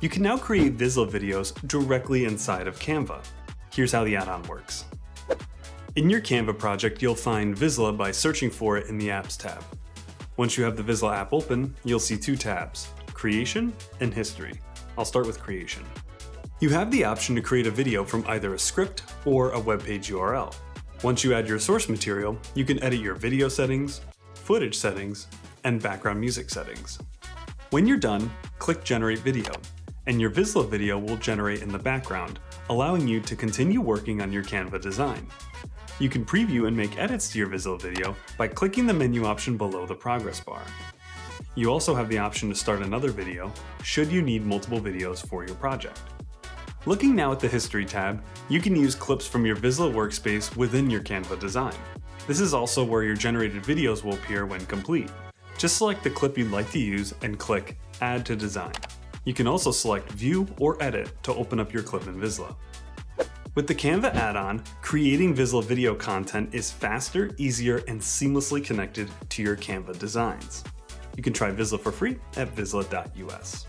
You can now create Visla videos directly inside of Canva. Here's how the add-on works. In your Canva project, you'll find Visla by searching for it in the Apps tab. Once you have the Visla app open, you'll see two tabs, Creation and History. I'll start with Creation. You have the option to create a video from either a script or a web page URL. Once you add your source material, you can edit your video settings, footage settings, and background music settings. When you're done, click Generate Video, and your Visla video will generate in the background, allowing you to continue working on your Canva design. You can preview and make edits to your Visla video by clicking the menu option below the progress bar. You also have the option to start another video, should you need multiple videos for your project. Looking now at the History tab, you can use clips from your Visla workspace within your Canva design. This is also where your generated videos will appear when complete. Just select the clip you'd like to use and click Add to Design. You can also select View or Edit to open up your clip in Visla. With the Canva add-on, creating Visla video content is faster, easier, and seamlessly connected to your Canva designs. You can try Visla for free at visla.us.